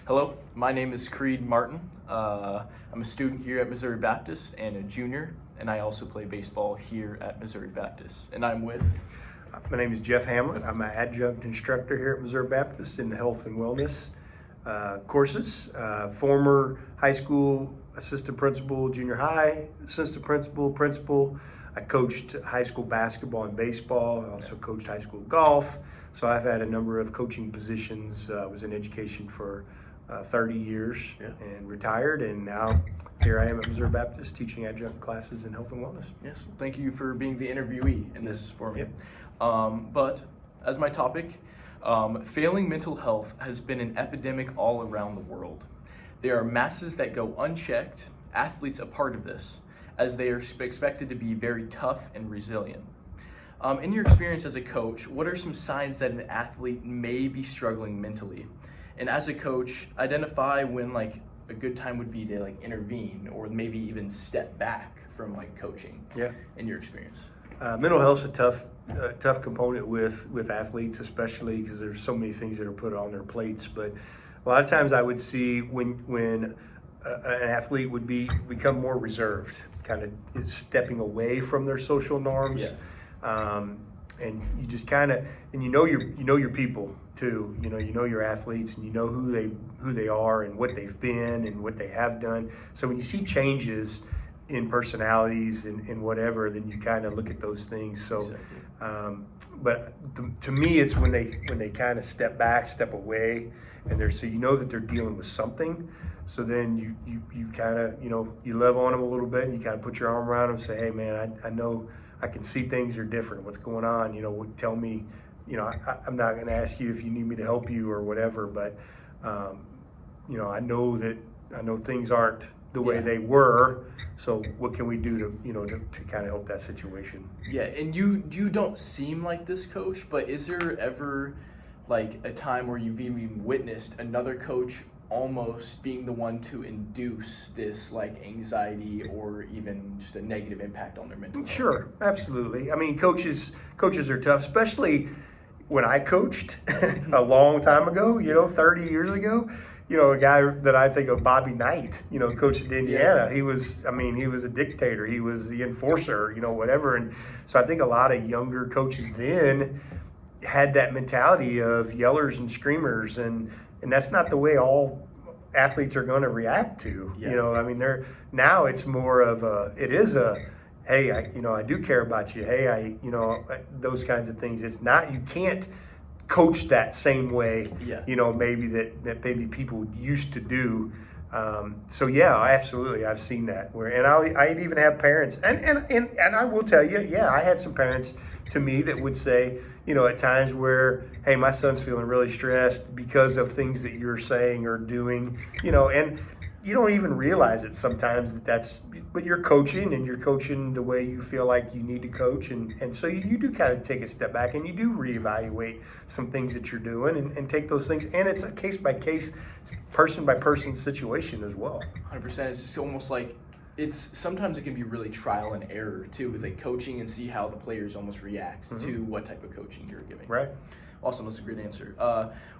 Hello, my name is Creed Martin. I'm a student here at Missouri Baptist and a junior, and I also play baseball here at Missouri Baptist. And I'm with... My name is Jeff Hamlet. I'm an adjunct instructor here at Missouri Baptist in the health and wellness courses. Former high school assistant principal, junior high assistant principal. I coached high school basketball and baseball. I also coached high school golf. So I've had a number of coaching positions. I was in education for 30 years and retired, and now here I am at Missouri Baptist teaching adjunct classes in health and wellness. Yes, well, thank you for being the interviewee in this for me. But as my topic, failing mental health has been an epidemic all around the world. There are masses that go unchecked, athletes a part of this, as they are expected to be very tough and resilient. In your experience as a coach, what are some signs that an athlete may be struggling mentally? And as a coach, identify when a good time would be to intervene or maybe even step back from coaching. In your experience. Mental health's a tough component with athletes, especially because there's so many things that are put on their plates. But a lot of times I would see when an athlete would become more reserved, kind of stepping away from their social norms. And you just kind of, and you know your people too. You know your athletes, and you know who they are and what they've been and what they have done. So when you see changes in personalities and whatever, then you kind of look at those things. So, but to me, it's when they kind of step back, step away, and so you know that they're dealing with something. So then you kind of you love on them a little bit, and you kind of put your arm around them, and say, hey man, I know. I can see things are different. What's going on? Tell me. I'm not going to ask you if you need me to help you or whatever, but I know things aren't the way they were. So what can we do to kind of help that situation? Yeah, and you don't seem like this, coach, but is there ever a time where you've even witnessed another coach almost being the one to induce this anxiety or even just a negative impact on their mental health? Sure, absolutely. I mean, coaches are tough, especially when I coached a long time ago, 30 years ago. A guy that I think of, Bobby Knight, coached at Indiana. He was a dictator. He was the enforcer, whatever. And so I think a lot of younger coaches then had that mentality of yellers and screamers, and that's not the way all athletes are going to react to. Now it's more of hey, I do care about you. Hey, those kinds of things. It's not, you can't coach that same way. Maybe that maybe people used to do. So yeah, absolutely, I've seen that. I'd even have parents, and I will tell you, I had some parents to me that would say, at times where, hey, my son's feeling really stressed because of things that you're saying or doing, and you don't even realize it sometimes but you're coaching, and you're coaching the way you feel like you need to coach. And so you do kind of take a step back, and you do reevaluate some things that you're doing and take those things. And it's a case by case, person by person situation as well. 100%. It's just almost sometimes it can be really trial and error too with coaching, and see how the players almost react to what type of coaching you're giving. Right. Awesome, that's a great answer.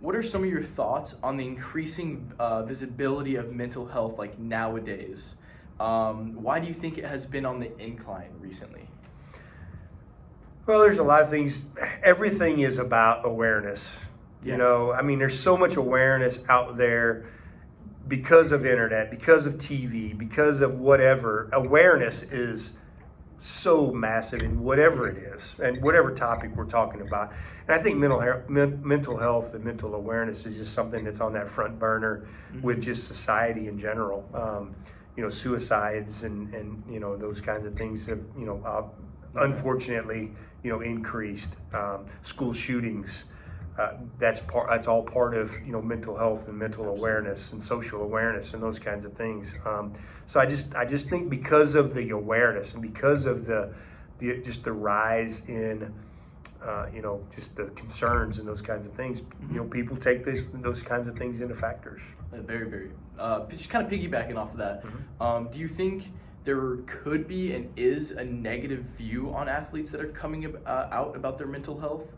What are some of your thoughts on the increasing visibility of mental health nowadays? Why do you think it has been on the incline recently? Well, there's a lot of things. Everything is about awareness. There's so much awareness out there because of internet, because of TV, because of whatever. Awareness is so massive in whatever it is and whatever topic we're talking about. And I think mental health and mental awareness is just something that's on that front burner with just society in general. Suicides and those kinds of things have unfortunately increased. School shootings. That's all part of mental health and mental awareness and social awareness and those kinds of things. So I just think because of the awareness and because of the rise in just the concerns and those kinds of things, people take those kinds of things into factors. Very, very. Just kind of piggybacking off of that, do you think there could be and is a negative view on athletes that are coming out about their mental health?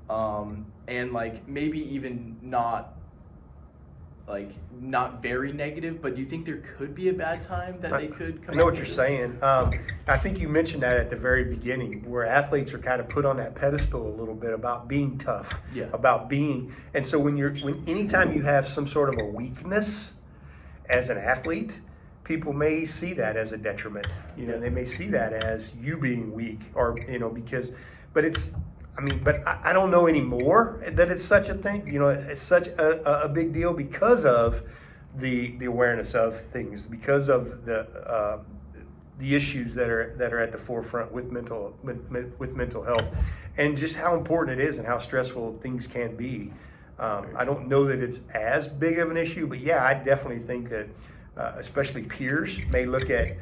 And maybe even not like not very negative, but do you think there could be a bad time that they could come I know out what you're with it? saying. I think you mentioned that at the very beginning, where athletes are kind of put on that pedestal a little bit about being tough, Yeah. about being, and so anytime you have some sort of a weakness as an athlete, people may see that as a detriment. Yeah. They may see that as you being weak, or but I don't know anymore that it's such a thing. It's such a big deal because of the awareness of things, because of the issues that are at the forefront with mental health, and just how important it is and how stressful things can be. I don't know that it's as big of an issue, but yeah, I definitely think that especially peers may look at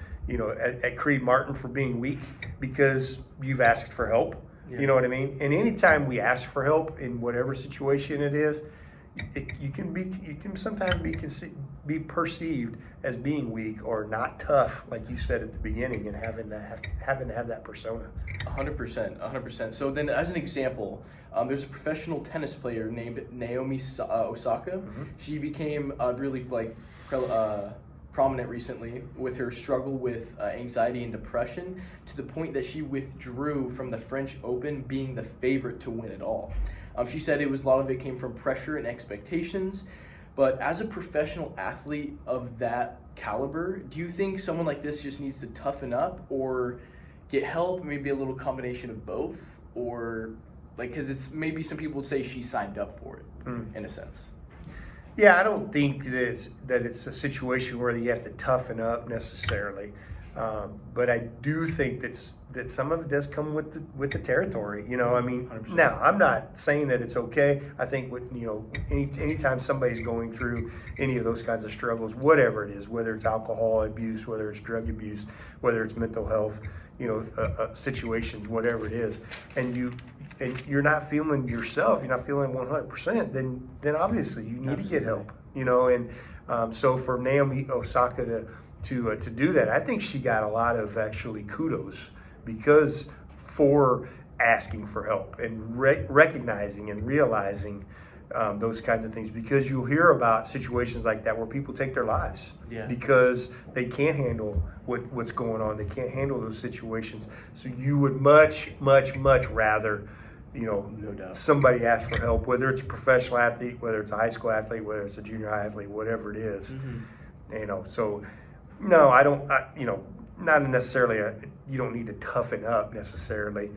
Creed Martin for being weak because you've asked for help. Yeah. You know what I mean? And anytime we ask for help in whatever situation it is, you can sometimes be perceived as being weak or not tough, like you said at the beginning, and having to have that persona. 100%. So then, as an example, there's a professional tennis player named Naomi Osaka. Mm-hmm. She became really prominent recently with her struggle with anxiety and depression, to the point that she withdrew from the French Open, being the favorite to win it all. She said a lot of it came from pressure and expectations. But as a professional athlete of that caliber, do you think someone like this just needs to toughen up or get help, maybe a little combination of both? Or because it's maybe some people would say she signed up for it in a sense. Yeah, I don't think that it's a situation where you have to toughen up necessarily, but I do think that some of it does come with the territory. 100%. Now I'm not saying that it's okay. I think anytime somebody's going through any of those kinds of struggles, whatever it is, whether it's alcohol abuse, whether it's drug abuse, whether it's mental health, situations, whatever it is, and you're not feeling yourself, you're not feeling 100%, then obviously you need to get help, so for Naomi Osaka to do that, I think she got a lot of actually kudos because for asking for help and recognizing and realizing those kinds of things, because you'll hear about situations like that where people take their lives because they can't handle what's going on. They can't handle those situations. So you would much rather No doubt. somebody ask for help, whether it's a professional athlete, whether it's a high school athlete, whether it's a junior high athlete, whatever it is. Mm-hmm. So no, I don't, not necessarily you don't need to toughen up necessarily.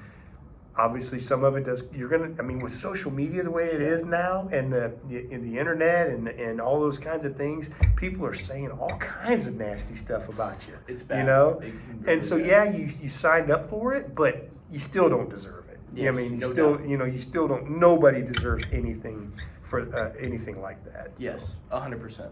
Obviously, some of it does. With social media the way it is now, and in the internet and all those kinds of things, people are saying all kinds of nasty stuff about you. It's bad. And so you signed up for it, but you still don't deserve it. Yes, You still don't. Nobody deserves anything for anything like that. Yes, 100%.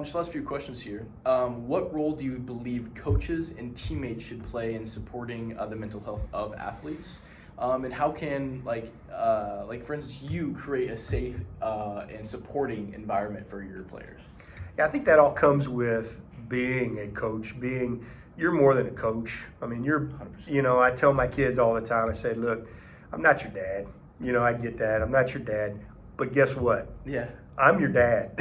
Just last few questions here. What role do you believe coaches and teammates should play in supporting the mental health of athletes? And how can, for instance, you create a safe and supporting environment for your players? Yeah, I think that all comes with being a coach. You're more than a coach. You're, 100%. I tell my kids all the time, I say, look, I'm not your dad. I get that. I'm not your dad. But guess what? Yeah. I'm your dad.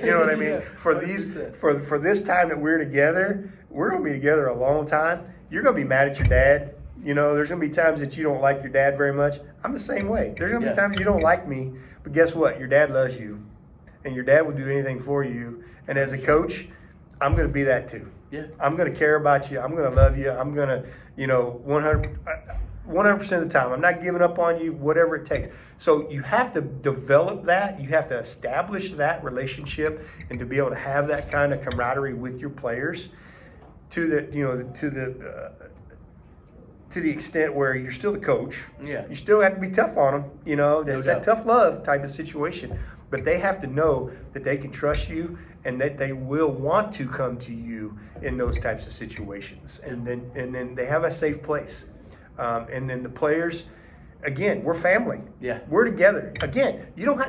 You know what I mean? Yeah, for 100%. for this time that we're together, we're gonna be together a long time. You're gonna be mad at your dad. There's gonna be times that you don't like your dad very much. I'm the same way. There's gonna be times you don't like me, but guess what? Your dad loves you, and your dad will do anything for you. And as a coach, I'm gonna be that too. Yeah. I'm gonna care about you. I'm gonna love you. I'm gonna, 100% of the time. I'm not giving up on you, whatever it takes. So you have to develop that. You have to establish that relationship, and to be able to have that kind of camaraderie with your players, to the extent where you're still the coach. Yeah. You still have to be tough on them. That's that tough love type of situation. But they have to know that they can trust you and that they will want to come to you in those types of situations. And then they have a safe place. And then the players, again, we're family. Yeah. We're together. Again,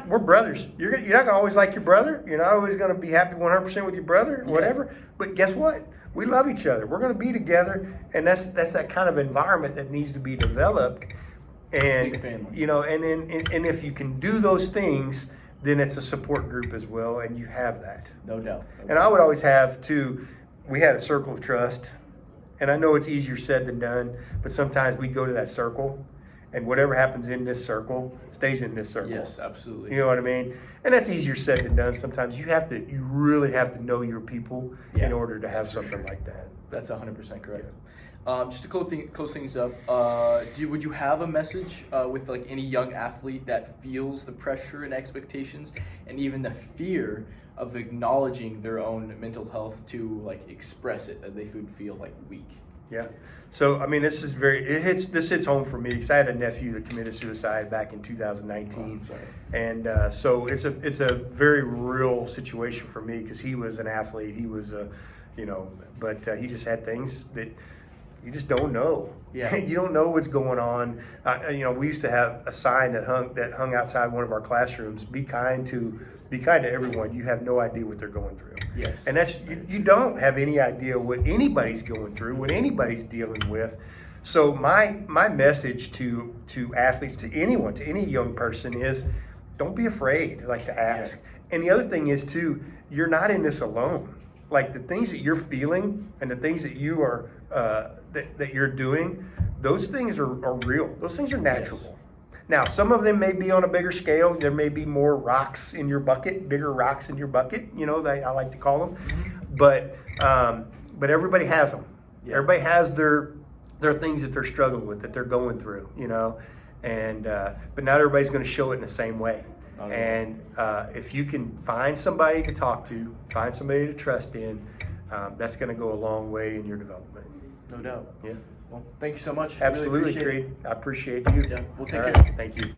we're brothers. You're not going to always like your brother. You're not always going to be happy 100% with your brother, whatever. But guess what? We love each other. We're going to be together, and that's that kind of environment that needs to be developed. And Big family. and if you can do those things, then it's a support group as well, and you have that. No doubt. And I would always have too, we had a circle of trust, and I know it's easier said than done, but sometimes we go to that circle, and whatever happens in this circle stays in this circle. Yes, absolutely. You know what I mean? And that's easier said than done. Sometimes you really have to know your people in order to have something like that. That's 100% correct. Just to close things up, would you have a message with like any young athlete that feels the pressure and expectations and even the fear of acknowledging their own mental health to like express it, that they would feel like weak? Yeah. So I mean, this hits home for me because I had a nephew that committed suicide back in 2019, and so it's a very real situation for me because he was an athlete. He was but he just had things that you just don't know. Yeah. You don't know what's going on. We used to have a sign that hung outside one of our classrooms. Be kind to everyone. You have no idea what they're going through. Yes. And that's you don't have any idea what anybody's going through, what anybody's dealing with. So my message to athletes, to anyone, to any young person is, don't be afraid, to ask. Yeah. And the other thing is too, you're not in this alone. Like the things that you're feeling and the things that you are that you're doing, those things are real. Those things are natural. Yes. Now, some of them may be on a bigger scale. There may be more rocks in your bucket, bigger rocks in your bucket, I like to call them. Mm-hmm. But everybody has them. Yeah. Everybody has their things that they're struggling with, that they're going through, and but not everybody's going to show it in the same way. And if you can find somebody to talk to, find somebody to trust in, that's going to go a long way in your development. No doubt. Yeah. Well, thank you so much. Absolutely, really Creed. I appreciate you. Yeah, we'll take care. Right. Thank you.